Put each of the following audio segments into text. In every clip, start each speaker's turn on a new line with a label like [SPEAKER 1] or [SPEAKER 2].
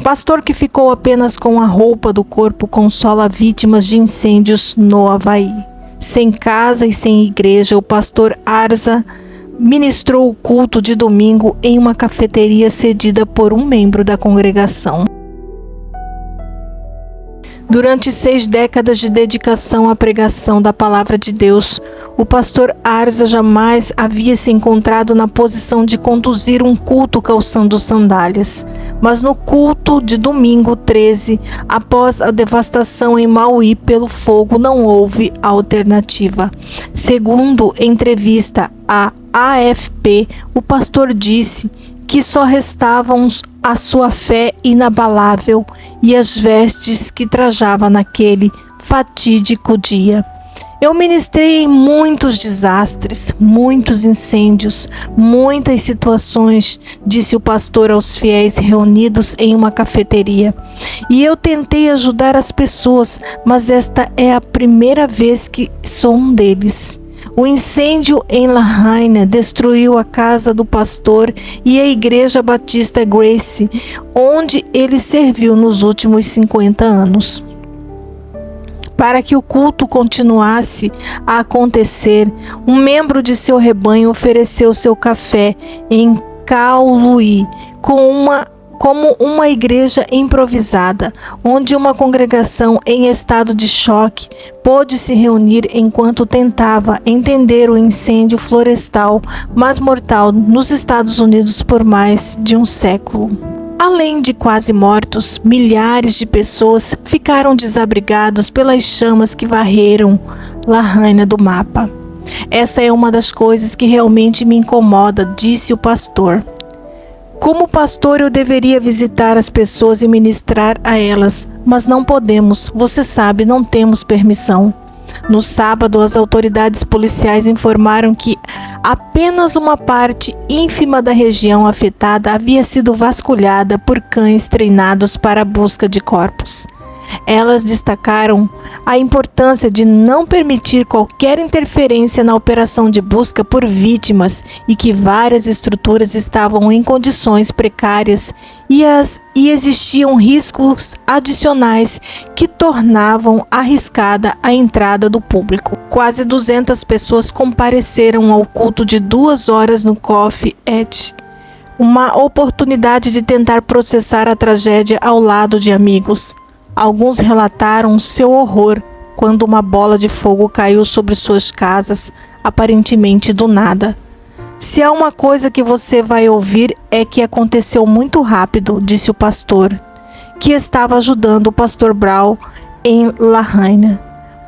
[SPEAKER 1] Pastor que ficou apenas com a roupa do corpo consola vítimas de incêndios no Havaí. Sem casa e sem igreja, o pastor Arza ministrou o culto de domingo em uma cafeteria cedida por um membro da congregação. Durante 6 décadas de dedicação à pregação da palavra de Deus, o pastor Arza jamais havia se encontrado na posição de conduzir um culto calçando sandálias. Mas no culto de domingo 13, após a devastação em Maui pelo fogo, não houve alternativa. Segundo entrevista à AFP, o pastor disse que só restavam a sua fé inabalável e as vestes que trajava naquele fatídico dia. Eu ministrei em muitos desastres, muitos incêndios, muitas situações, disse o pastor aos fiéis reunidos em uma cafeteria. E eu tentei ajudar as pessoas, mas esta é a primeira vez que sou um deles. O incêndio em Lahaina destruiu a casa do pastor e a Igreja Batista Grace, onde ele serviu nos últimos 50 anos. Para que o culto continuasse a acontecer, um membro de seu rebanho ofereceu seu café em Kaului como uma igreja improvisada, onde uma congregação em estado de choque pôde se reunir enquanto tentava entender o incêndio florestal mais mortal nos Estados Unidos por mais de um século. Além de quase mortos, milhares de pessoas ficaram desabrigados pelas chamas que varreram Lahaina do mapa. Essa é uma das coisas que realmente me incomoda, disse o pastor. Como pastor, eu deveria visitar as pessoas e ministrar a elas, mas não podemos, você sabe, não temos permissão. No sábado, as autoridades policiais informaram que apenas uma parte ínfima da região afetada havia sido vasculhada por cães treinados para a busca de corpos. Elas destacaram a importância de não permitir qualquer interferência na operação de busca por vítimas e que várias estruturas estavam em condições precárias e existiam riscos adicionais que tornavam arriscada a entrada do público. Quase 200 pessoas compareceram ao culto de 2 horas no Coffee Edge, uma oportunidade de tentar processar a tragédia ao lado de amigos. Alguns relataram seu horror quando uma bola de fogo caiu sobre suas casas, aparentemente do nada. Se há uma coisa que você vai ouvir é que aconteceu muito rápido, disse o pastor, que estava ajudando o pastor Brown em Lahaina.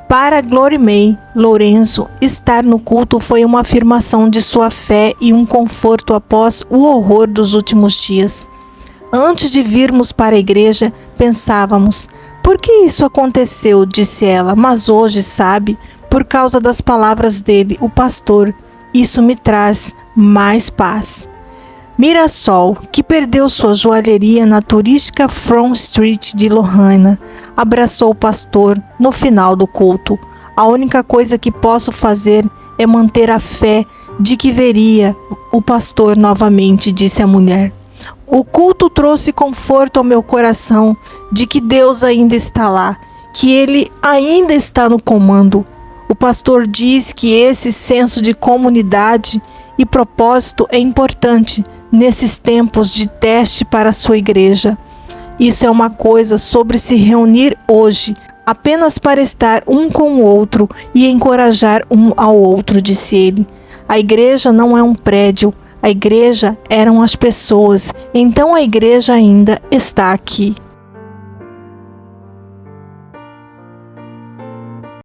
[SPEAKER 1] Para Glory May Lourenço, estar no culto foi uma afirmação de sua fé e um conforto após o horror dos últimos dias. Antes de virmos para a igreja, pensávamos, por que isso aconteceu? Disse ela, mas hoje, sabe, por causa das palavras dele, o pastor, isso me traz mais paz. Mirassol, que perdeu sua joalheria na turística Front Street de Lahaina, abraçou o pastor no final do culto. A única coisa que posso fazer é manter a fé de que veria o pastor novamente, disse a mulher. O culto trouxe conforto ao meu coração de que Deus ainda está lá, que Ele ainda está no comando. O pastor diz que esse senso de comunidade e propósito é importante nesses tempos de teste para a sua igreja. Isso é uma coisa sobre se reunir hoje, apenas para estar um com o outro e encorajar um ao outro, disse ele. A igreja não é um prédio. A igreja eram as pessoas, então a igreja ainda está aqui.